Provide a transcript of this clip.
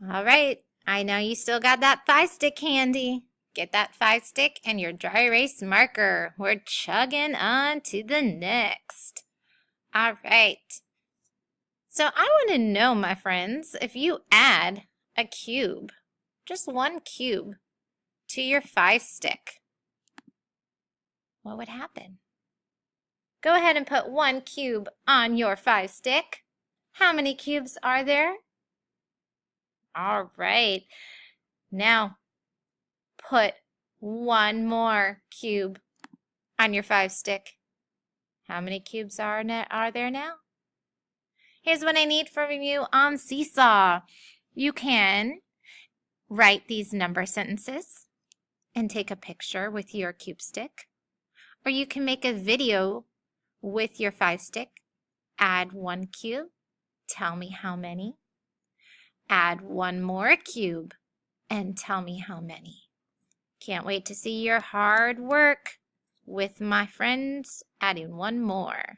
All right, I know you still got that 5-stick handy. Get that 5-stick and your dry erase marker. We're chugging on to the next. All right. So I want to know, my friends, if you add a cube, just one cube, to your 5-stick, what would happen? Go ahead and put one cube on your 5-stick. How many cubes are there? All right. Now, put one more cube on your 5-stick. How many cubes are there now? Here's what I need from you on Seesaw. You can write these number sentences and take a picture with your cube stick, or you can make a video with your 5-stick. Add one cube. Tell me how many. Add one more cube and tell me how many. Can't wait to see your hard work with my friends adding one more.